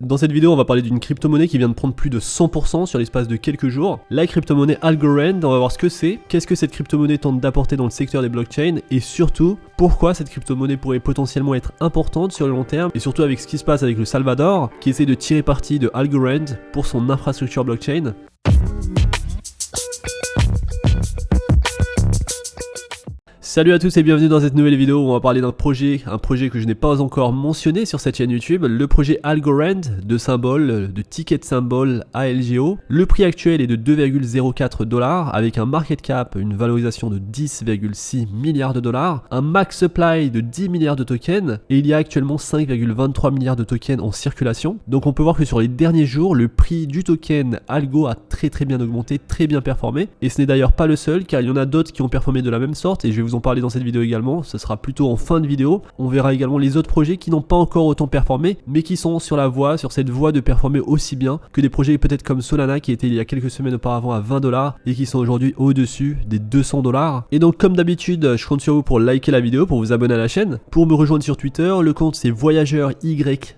Dans cette vidéo, on va parler d'une crypto-monnaie qui vient de prendre plus de 100% sur l'espace de quelques jours. La crypto-monnaie Algorand, on va voir ce que c'est, qu'est-ce que cette crypto-monnaie tente d'apporter dans le secteur des blockchains et surtout, pourquoi cette crypto-monnaie pourrait potentiellement être importante sur le long terme et surtout avec ce qui se passe avec le Salvador qui essaie de tirer parti de Algorand pour son infrastructure blockchain. Salut à tous et bienvenue dans cette nouvelle vidéo où on va parler d'un projet, que je n'ai pas encore mentionné sur cette chaîne YouTube, le projet Algorand de ticket de symbole ALGO. Le prix actuel est de 2,04 $ avec un market cap, une valorisation de 10,6 milliards de dollars, un max supply de 10 milliards de tokens et il y a actuellement 5,23 milliards de tokens en circulation. Donc on peut voir que sur les derniers jours, le prix du token Algo a très bien augmenté, très bien performé et ce n'est d'ailleurs pas le seul car il y en a d'autres qui ont performé de la même sorte et je vais vous en parler dans cette vidéo également, ce sera plutôt en fin de vidéo. On verra également les autres projets qui n'ont pas encore autant performé mais qui sont sur cette voie de performer aussi bien que des projets peut-être comme Solana qui était il y a quelques semaines auparavant à 20 $ et qui sont aujourd'hui au-dessus des 200 $. Et donc comme d'habitude, je compte sur vous pour liker la vidéo, pour vous abonner à la chaîne, pour me rejoindre sur Twitter, le compte c'est VoyageursYT.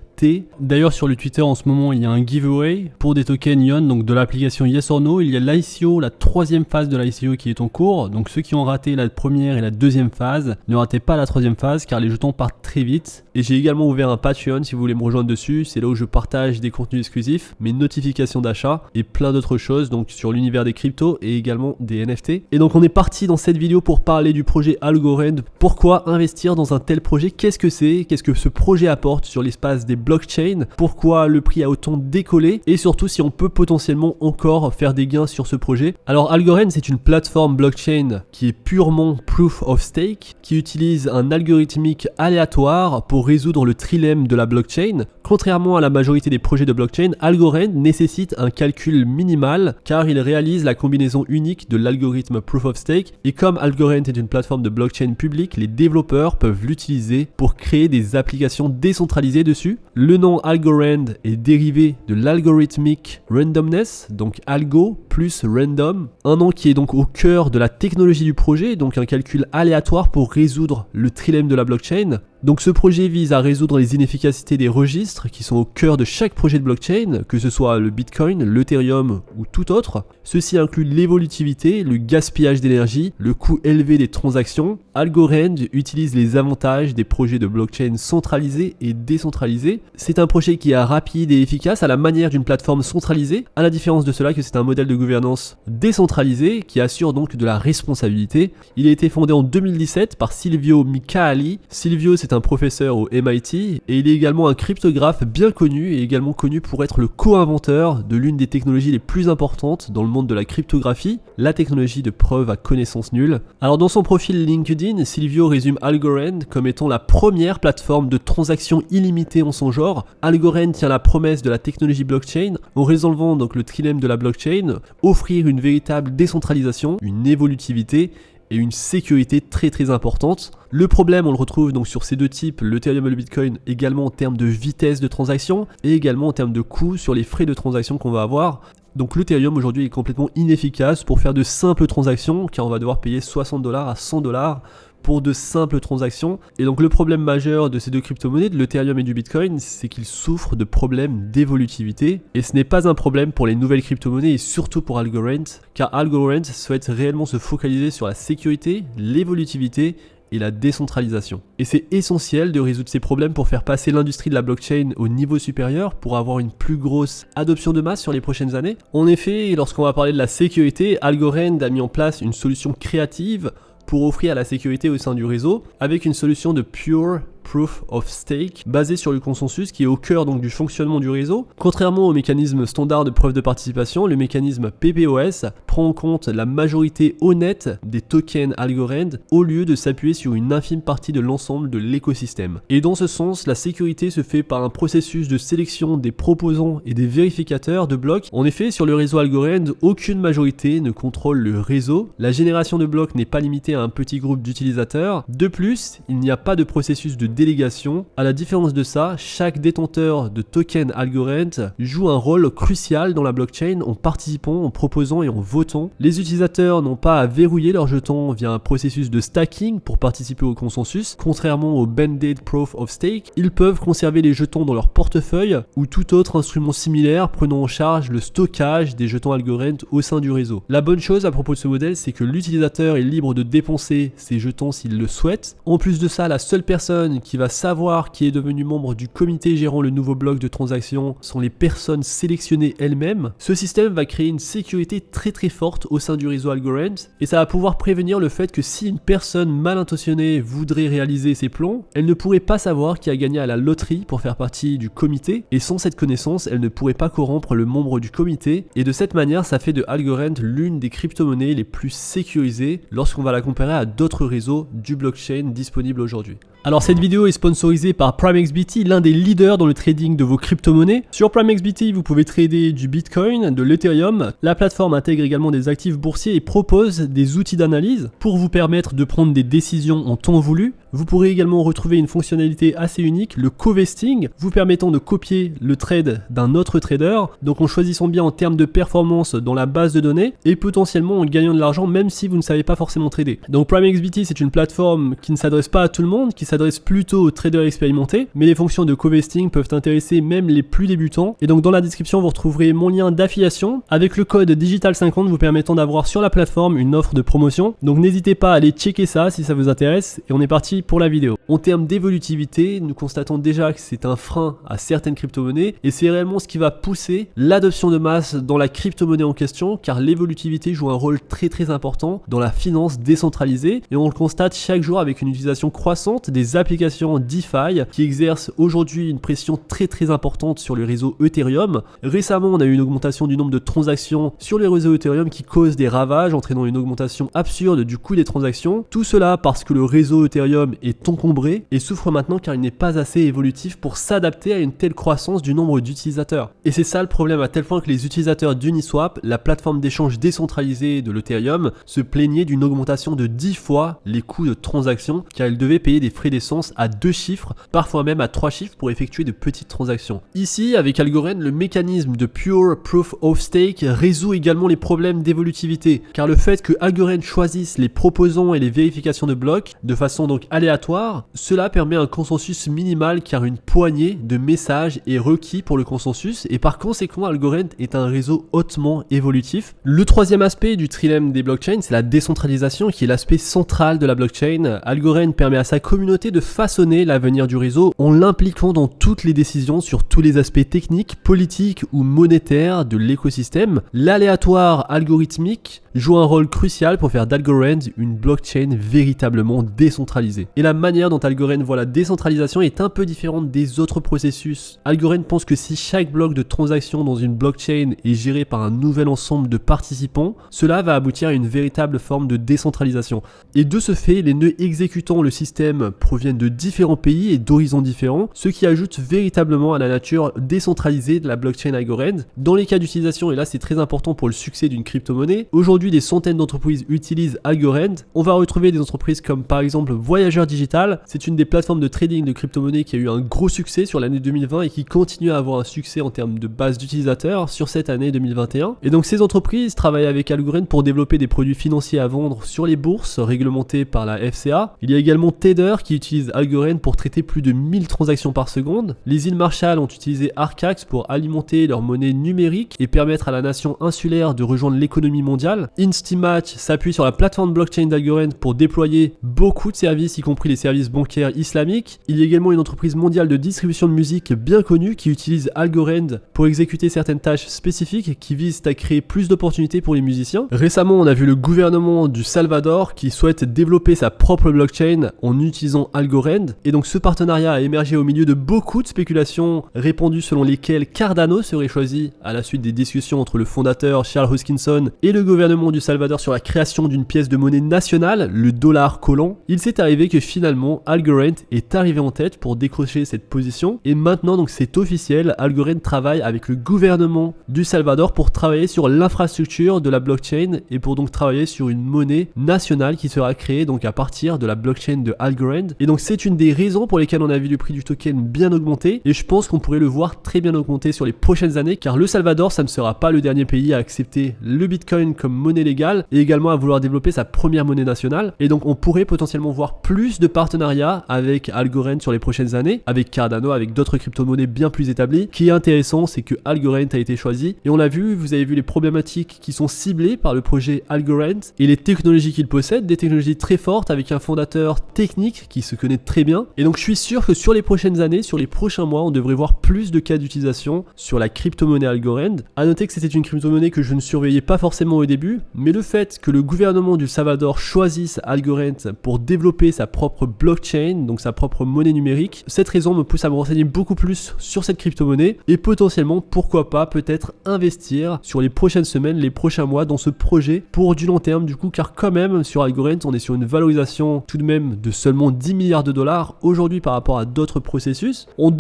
D'ailleurs sur le Twitter en ce moment il y a un giveaway pour des tokens Ion, donc de l'application Yes or No. Il y a l'ICO, la troisième phase de l'ICO qui est en cours, donc ceux qui ont raté la première et la deuxième phase, ne ratez pas la troisième phase car les jetons partent très vite. Et j'ai également ouvert un Patreon si vous voulez me rejoindre dessus, c'est là où je partage des contenus exclusifs, mes notifications d'achat et plein d'autres choses donc sur l'univers des cryptos et également des NFT. Et donc on est parti dans cette vidéo pour parler du projet Algorand. Pourquoi investir dans un tel projet? Qu'est-ce que c'est? Qu'est-ce que ce projet apporte sur l'espace des blockchain, pourquoi le prix a autant décollé et surtout si on peut potentiellement encore faire des gains sur ce projet. Alors Algorand c'est une plateforme blockchain qui est purement proof of stake, qui utilise un algorithmique aléatoire pour résoudre le trilemme de la blockchain. Contrairement à la majorité des projets de blockchain, Algorand nécessite un calcul minimal car il réalise la combinaison unique de l'algorithme proof of stake et comme Algorand est une plateforme de blockchain publique, les développeurs peuvent l'utiliser pour créer des applications décentralisées dessus. Le nom Algorand est dérivé de l'algorithmic randomness, donc algo plus random, un nom qui est donc au cœur de la technologie du projet, donc un calcul aléatoire pour résoudre le trilemme de la blockchain. Donc ce projet vise à résoudre les inefficacités des registres qui sont au cœur de chaque projet de blockchain, que ce soit le Bitcoin, l'Ethereum ou tout autre. Ceci inclut l'évolutivité, le gaspillage d'énergie, le coût élevé des transactions. Algorand utilise les avantages des projets de blockchain centralisés et décentralisés. C'est un projet qui est rapide et efficace à la manière d'une plateforme centralisée, à la différence de cela que c'est un modèle de gouvernance décentralisé qui assure donc de la responsabilité. Il a été fondé en 2017 par Silvio Micali. Silvio c'est un professeur au MIT et il est également un cryptographe bien connu et également connu pour être le co-inventeur de l'une des technologies les plus importantes dans le monde de la cryptographie, la technologie de preuve à connaissance nulle. Alors dans son profil LinkedIn, Silvio résume Algorand comme étant la première plateforme de transactions illimitées en son genre. Algorand tient la promesse de la technologie blockchain en résolvant donc le trilemme de la blockchain, offrir une véritable décentralisation, une évolutivité et une sécurité très importante. Le problème on le retrouve donc sur ces deux types, l'Ethereum et le Bitcoin, également en termes de vitesse de transaction et également en termes de coût sur les frais de transaction qu'on va avoir. Donc l'Ethereum aujourd'hui est complètement inefficace pour faire de simples transactions car on va devoir payer 60 $ à 100 $ pour de simples transactions. Et donc le problème majeur de ces deux crypto-monnaies, de l'Ethereum et du Bitcoin, c'est qu'ils souffrent de problèmes d'évolutivité. Et ce n'est pas un problème pour les nouvelles crypto-monnaies et surtout pour Algorand, car Algorand souhaite réellement se focaliser sur la sécurité, l'évolutivité et la décentralisation. Et c'est essentiel de résoudre ces problèmes pour faire passer l'industrie de la blockchain au niveau supérieur pour avoir une plus grosse adoption de masse sur les prochaines années. En effet, lorsqu'on va parler de la sécurité, Algorand a mis en place une solution créative pour offrir la sécurité au sein du réseau avec une solution de pure Proof of Stake, basé sur le consensus qui est au cœur donc du fonctionnement du réseau. Contrairement au mécanisme standard de preuve de participation, le mécanisme PPOS prend en compte la majorité honnête des tokens Algorand au lieu de s'appuyer sur une infime partie de l'ensemble de l'écosystème. Et dans ce sens, la sécurité se fait par un processus de sélection des proposants et des vérificateurs de blocs. En effet, sur le réseau Algorand, aucune majorité ne contrôle le réseau. La génération de blocs n'est pas limitée à un petit groupe d'utilisateurs. De plus, il n'y a pas de processus de délégation. À la différence de ça, chaque détenteur de token Algorand joue un rôle crucial dans la blockchain en participant, en proposant et en votant. Les utilisateurs n'ont pas à verrouiller leurs jetons via un processus de stacking pour participer au consensus. Contrairement au Banded Proof of Stake, ils peuvent conserver les jetons dans leur portefeuille ou tout autre instrument similaire prenant en charge le stockage des jetons Algorand au sein du réseau. La bonne chose à propos de ce modèle, c'est que l'utilisateur est libre de dépenser ses jetons s'il le souhaite. En plus de ça, la seule personne qui va savoir qui est devenu membre du comité gérant le nouveau bloc de transaction sont les personnes sélectionnées elles-mêmes. Ce système va créer une sécurité très forte au sein du réseau Algorand et ça va pouvoir prévenir le fait que si une personne mal intentionnée voudrait réaliser ses plans, elle ne pourrait pas savoir qui a gagné à la loterie pour faire partie du comité et sans cette connaissance, elle ne pourrait pas corrompre le membre du comité et de cette manière, ça fait de Algorand l'une des crypto-monnaies les plus sécurisées lorsqu'on va la comparer à d'autres réseaux du blockchain disponibles aujourd'hui. Alors cette vidéo est sponsorisée par PrimeXBT, l'un des leaders dans le trading de vos crypto-monnaies. Sur PrimeXBT, vous pouvez trader du Bitcoin, de l'Ethereum. La plateforme intègre également des actifs boursiers et propose des outils d'analyse pour vous permettre de prendre des décisions en temps voulu. Vous pourrez également retrouver une fonctionnalité assez unique, le co-vesting, vous permettant de copier le trade d'un autre trader, donc en choisissant bien en termes de performance dans la base de données et potentiellement en gagnant de l'argent même si vous ne savez pas forcément trader. Donc PrimeXBT, c'est une plateforme qui ne s'adresse pas à tout le monde, qui s'adresse plutôt aux traders expérimentés, mais les fonctions de co-vesting peuvent intéresser même les plus débutants. Et donc dans la description, vous retrouverez mon lien d'affiliation avec le code Digital50 vous permettant d'avoir sur la plateforme une offre de promotion. Donc n'hésitez pas à aller checker ça si ça vous intéresse et on est parti pour la vidéo. En termes d'évolutivité, nous constatons déjà que c'est un frein à certaines crypto-monnaies et c'est réellement ce qui va pousser l'adoption de masse dans la crypto-monnaie en question car l'évolutivité joue un rôle très important dans la finance décentralisée et on le constate chaque jour avec une utilisation croissante des applications DeFi qui exercent aujourd'hui une pression très importante sur le réseau Ethereum. Récemment, on a eu une augmentation du nombre de transactions sur les réseaux Ethereum qui cause des ravages entraînant une augmentation absurde du coût des transactions. Tout cela parce que le réseau Ethereum est encombré et souffre maintenant car il n'est pas assez évolutif pour s'adapter à une telle croissance du nombre d'utilisateurs. Et c'est ça le problème à tel point que les utilisateurs d'Uniswap, la plateforme d'échange décentralisée de l'Ethereum, se plaignaient d'une augmentation de 10 fois les coûts de transaction car ils devaient payer des frais d'essence à 2 chiffres, parfois même à 3 chiffres pour effectuer de petites transactions. Ici, avec Algorand, le mécanisme de Pure Proof of Stake résout également les problèmes d'évolutivité car le fait que Algorand choisisse les proposants et les vérifications de blocs de façon donc aléatoire, cela permet un consensus minimal car une poignée de messages est requis pour le consensus et par conséquent Algorand est un réseau hautement évolutif. Le troisième aspect du trilemme des blockchains, c'est la décentralisation qui est l'aspect central de la blockchain. Algorand permet à sa communauté de façonner l'avenir du réseau en l'impliquant dans toutes les décisions sur tous les aspects techniques, politiques ou monétaires de l'écosystème. L'aléatoire algorithmique joue un rôle crucial pour faire d'Algorand une blockchain véritablement décentralisée. Et la manière dont Algorand voit la décentralisation est un peu différente des autres processus. Algorand pense que si chaque bloc de transaction dans une blockchain est géré par un nouvel ensemble de participants, cela va aboutir à une véritable forme de décentralisation. Et de ce fait, les nœuds exécutant le système proviennent de différents pays et d'horizons différents, ce qui ajoute véritablement à la nature décentralisée de la blockchain Algorand. Dans les cas d'utilisation, et là c'est très important pour le succès d'une crypto-monnaie, aujourd'hui des centaines d'entreprises utilisent Algorand. On va retrouver des entreprises comme par exemple Voyageur Digital, c'est une des plateformes de trading de crypto-monnaie qui a eu un gros succès sur l'année 2020 et qui continue à avoir un succès en termes de base d'utilisateurs sur cette année 2021. Et donc ces entreprises travaillent avec Algorand pour développer des produits financiers à vendre sur les bourses réglementées par la FCA. Il y a également Tether qui utilise Algorand pour traiter plus de 1000 transactions par seconde. Les îles Marshall ont utilisé Arcax pour alimenter leur monnaie numérique et permettre à la nation insulaire de rejoindre l'économie mondiale. Instimatch s'appuie sur la plateforme blockchain d'Algorand pour déployer beaucoup de services, y compris les services bancaires islamiques. Il y a également une entreprise mondiale de distribution de musique bien connue qui utilise Algorand pour exécuter certaines tâches spécifiques qui visent à créer plus d'opportunités pour les musiciens. Récemment, on a vu le gouvernement du Salvador qui souhaite développer sa propre blockchain en utilisant Algorand. Et donc ce partenariat a émergé au milieu de beaucoup de spéculations répandues selon lesquelles Cardano serait choisi à la suite des discussions entre le fondateur Charles Hoskinson et le gouvernement du Salvador sur la création d'une pièce de monnaie nationale, le dollar collant. Il s'est arrivé que que finalement Algorand est arrivé en tête pour décrocher cette position et maintenant donc c'est officiel, Algorand travaille avec le gouvernement du Salvador pour travailler sur l'infrastructure de la blockchain et pour donc travailler sur une monnaie nationale qui sera créée donc à partir de la blockchain de Algorand. Et donc c'est une des raisons pour lesquelles on a vu le prix du token bien augmenter et je pense qu'on pourrait le voir très bien augmenter sur les prochaines années car le Salvador ça ne sera pas le dernier pays à accepter le Bitcoin comme monnaie légale et également à vouloir développer sa première monnaie nationale. Et donc on pourrait potentiellement voir plus de partenariats avec Algorand sur les prochaines années, avec Cardano, avec d'autres crypto-monnaies bien plus établies. Ce qui est intéressant, c'est que Algorand a été choisi et on l'a vu, vous avez vu les problématiques qui sont ciblées par le projet Algorand et les technologies qu'il possède, des technologies très fortes avec un fondateur technique qui se connaît très bien. Et donc je suis sûr que sur les prochaines années, sur les prochains mois, on devrait voir plus de cas d'utilisation sur la crypto-monnaie Algorand. A noter que c'était une crypto-monnaie que je ne surveillais pas forcément au début, mais le fait que le gouvernement du Salvador choisisse Algorand pour développer sa propre blockchain, donc sa propre monnaie numérique, cette raison me pousse à me renseigner beaucoup plus sur cette crypto-monnaie et potentiellement, pourquoi pas, peut-être investir sur les prochaines semaines, les prochains mois dans ce projet pour du long terme du coup, car quand même sur Algorand, on est sur une valorisation tout de même de seulement 10 milliards de dollars aujourd'hui par rapport à d'autres processus. On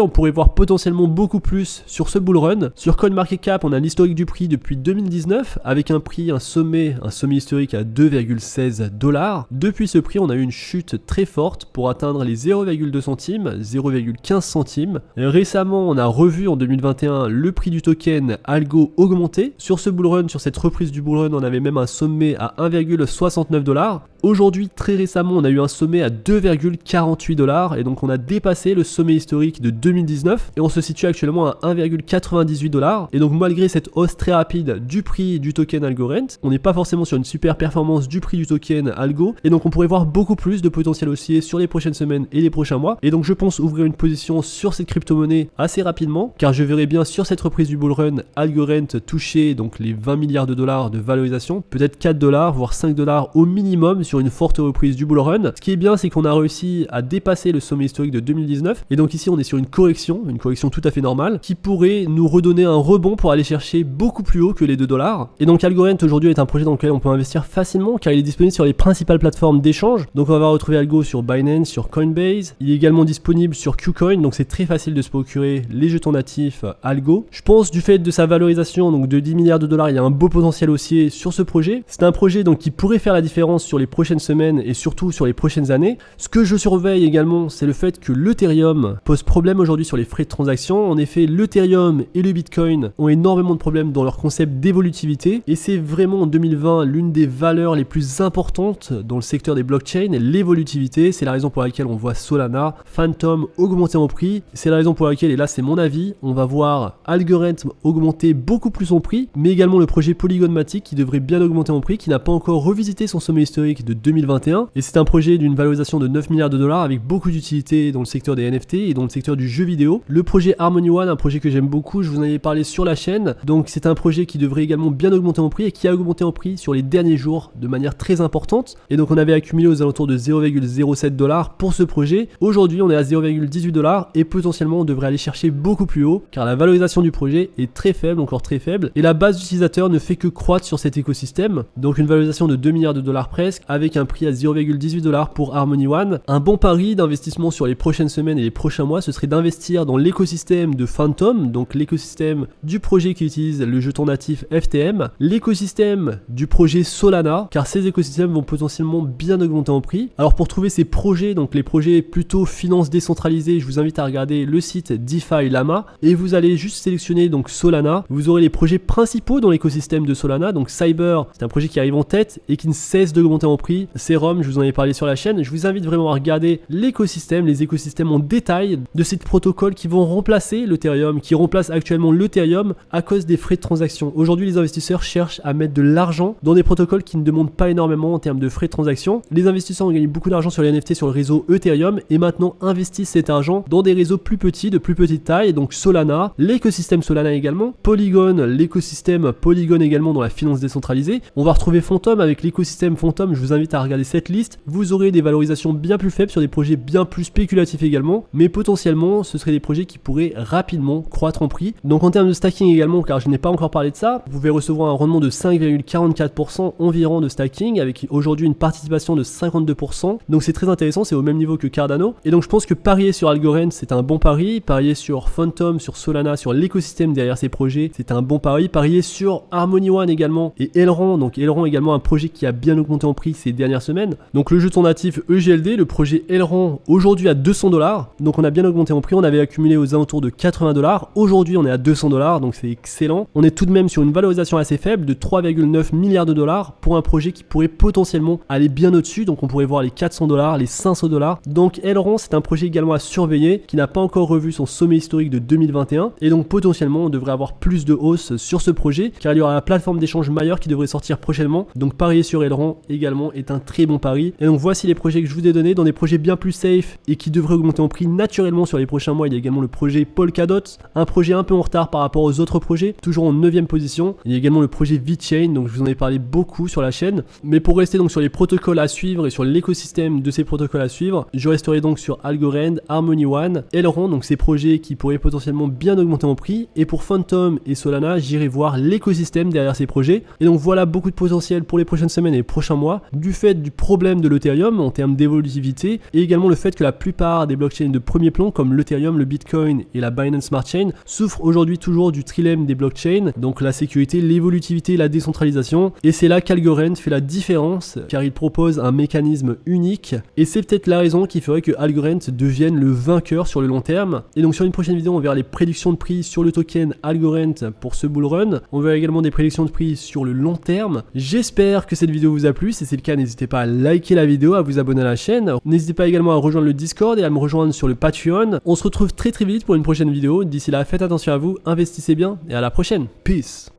pourrait voir potentiellement beaucoup plus sur ce bull run. Sur CoinMarketCap, on a l'historique du prix depuis 2019 avec un sommet historique à 2,16 $. Depuis ce prix, on a eu une chute très forte pour atteindre les 0,2 centimes, 0,15 centimes. Et récemment, on a revu en 2021 le prix du token Algo augmenter. Sur ce bull run, sur cette reprise du bull run, on avait même un sommet à 1,69 $. Aujourd'hui, très récemment, on a eu un sommet à 2,48 $ et donc on a dépassé le sommet historique de 2019 et on se situe actuellement à 1,98 $. Et donc malgré cette hausse très rapide du prix du token Algorand, on n'est pas forcément sur une super performance du prix du token Algo et donc on pourrait voir beaucoup plus de potentiel haussier sur les prochaines semaines et les prochains mois. Et donc je pense ouvrir une position sur cette crypto-monnaie assez rapidement car je verrai bien sur cette reprise du bull run Algorand toucher donc les 20 milliards de dollars de valorisation, peut-être 4 $, voire 5 $ au minimum sur une forte reprise du bull run. Ce qui est bien, c'est qu'on a réussi à dépasser le sommet historique de 2019 et donc ici on est sur une correction tout à fait normale qui pourrait nous redonner un rebond pour aller chercher beaucoup plus haut que les 2 $. Et donc Algorand aujourd'hui est un projet dans lequel on peut investir facilement car il est disponible sur les principales plateformes d'échange. Donc on va retrouver Algo sur Binance, sur Coinbase. Il est également disponible sur KuCoin, donc c'est très facile de se procurer les jetons natifs Algo. Je pense du fait de sa valorisation donc de 10 milliards de dollars, il y a un beau potentiel haussier sur ce projet. C'est un projet donc qui pourrait faire la différence sur les prochaines semaines et surtout sur les prochaines années. Ce que je surveille également, c'est le fait que l'Ethereum pose problème aujourd'hui sur les frais de transaction. En effet, l'Ethereum et le Bitcoin ont énormément de problèmes dans leur concept d'évolutivité et c'est vraiment en 2020 l'une des valeurs les plus importantes dans le secteur des blockchains, l'évolutivité. C'est la raison pour laquelle on voit Solana, Phantom augmenter en prix. C'est la raison pour laquelle, et là c'est mon avis, on va voir Algorand augmenter beaucoup plus son prix, mais également le projet Polygon Matic qui devrait bien augmenter en prix, qui n'a pas encore revisité son sommet historique de 2021 et c'est un projet d'une valorisation de 9 milliards de dollars avec beaucoup d'utilité dans le secteur des NFT et dans le secteur du jeu vidéo. Le projet Harmony One, un projet que j'aime beaucoup, je vous en avais parlé sur la chaîne, donc c'est un projet qui devrait également bien augmenter en prix et qui a augmenté en prix sur les derniers jours de manière très importante et donc on avait accumulé aux alentours de 0,07 $ pour ce projet. Aujourd'hui on est à 0,18 $ et potentiellement on devrait aller chercher beaucoup plus haut car la valorisation du projet est très faible, encore très faible et la base d'utilisateurs ne fait que croître sur cet écosystème, donc une valorisation de 2 milliards de dollars presque avec un prix à 0,18 $ pour Harmony One. Un bon pari d'investissement sur les prochaines semaines et les prochains mois, ce serait d'investir dans l'écosystème de Phantom, donc l'écosystème du projet qui utilise le jeton natif FTM, l'écosystème du projet Solana, car ces écosystèmes vont potentiellement bien augmenter en prix. Alors pour trouver ces projets, donc les projets plutôt finance décentralisée, je vous invite à regarder le site DeFi Llama et vous allez juste sélectionner donc Solana. Vous aurez les projets principaux dans l'écosystème de Solana, donc Cyber, c'est un projet qui arrive en tête et qui ne cesse d'augmenter en prix. Serum, je vous en ai parlé sur la chaîne. Je vous invite vraiment à regarder l'écosystème, les écosystèmes en détail de ces protocoles qui vont remplacer l'Ethereum, qui remplacent actuellement l'Ethereum à cause des frais de transaction. Aujourd'hui, les investisseurs cherchent à mettre de l'argent dans des protocoles qui ne demandent pas énormément en termes de frais de transaction. Les investisseurs ont gagné beaucoup d'argent sur les NFT sur le réseau Ethereum et maintenant investissent cet argent dans des réseaux plus petits, de plus petite taille, donc Solana, l'écosystème Solana également, Polygon, l'écosystème Polygon également dans la finance décentralisée. On va retrouver Phantom avec l'écosystème Phantom, je vous invite à regarder cette liste. Vous aurez des valorisations bien plus faibles sur des projets bien plus spéculatifs également, mais potentiellement ce seraient des projets qui pourraient rapidement croître en prix. Donc en termes de stacking également, car je n'ai pas encore parlé de ça, vous pouvez recevoir un rendement de 5,44% environ de stacking avec aujourd'hui une participation de 52%. 100%. Donc c'est très intéressant, c'est au même niveau que Cardano. Et donc je pense que parier sur Algorand, c'est un bon pari. Parier sur Phantom, sur Solana, sur l'écosystème derrière ces projets, c'est un bon pari. Parier sur Harmony One également et Elrond. Donc Elrond également un projet qui a bien augmenté en prix ces dernières semaines. Donc le jeton natif EGLD, le projet Elrond, aujourd'hui à 200 $. Donc on a bien augmenté en prix, on avait accumulé aux alentours de 80 $. Aujourd'hui on est à 200 $, donc c'est excellent. On est tout de même sur une valorisation assez faible de 3,9 milliards de dollars pour un projet qui pourrait potentiellement aller bien au-dessus. Donc on pourrait voir les 400 $, les 500 $. Donc Elrond, c'est un projet également à surveiller qui n'a pas encore revu son sommet historique de 2021. Et donc potentiellement on devrait avoir plus de hausse sur ce projet car il y aura la plateforme d'échange Mayer qui devrait sortir prochainement. Donc parier sur Elrond également est un très bon pari. Et donc voici les projets que je vous ai donnés dans des projets bien plus safe et qui devraient augmenter en prix naturellement sur les prochains mois. Il y a également le projet Polkadot, un projet un peu en retard par rapport aux autres projets, toujours en 9e position. Il y a également le projet VeChain, donc je vous en ai parlé beaucoup sur la chaîne. Mais pour rester donc sur les protocoles à suivre et sur l'écosystème de ces protocoles à suivre, je resterai donc sur Algorand, Harmony One, Elrond, donc ces projets qui pourraient potentiellement bien augmenter en prix. Et pour Phantom et Solana, j'irai voir l'écosystème derrière ces projets. Et donc voilà beaucoup de potentiel pour les prochaines semaines et les prochains mois, du fait du problème de l'Ethereum en termes d'évolutivité et également le fait que la plupart des blockchains de premier plan comme l'Ethereum, le Bitcoin et la Binance Smart Chain souffrent aujourd'hui toujours du trilemme des blockchains, donc la sécurité, l'évolutivité, la décentralisation. Et c'est là qu'Algorand fait la différence car il propose un mécanisme unique et c'est peut-être la raison qui ferait que Algorand devienne le vainqueur sur le long terme. Et donc sur une prochaine vidéo on verra les prédictions de prix sur le token Algorand pour ce bull run. On verra également des prédictions de prix sur le long terme. J'espère que cette vidéo vous a plu. Si c'est le cas, n'hésitez pas à liker la vidéo, à vous abonner à la chaîne. N'hésitez pas également à rejoindre le Discord et à me rejoindre sur le Patreon. On se retrouve très vite pour une prochaine vidéo. D'ici là, faites attention à vous, investissez bien et à la prochaine. Peace.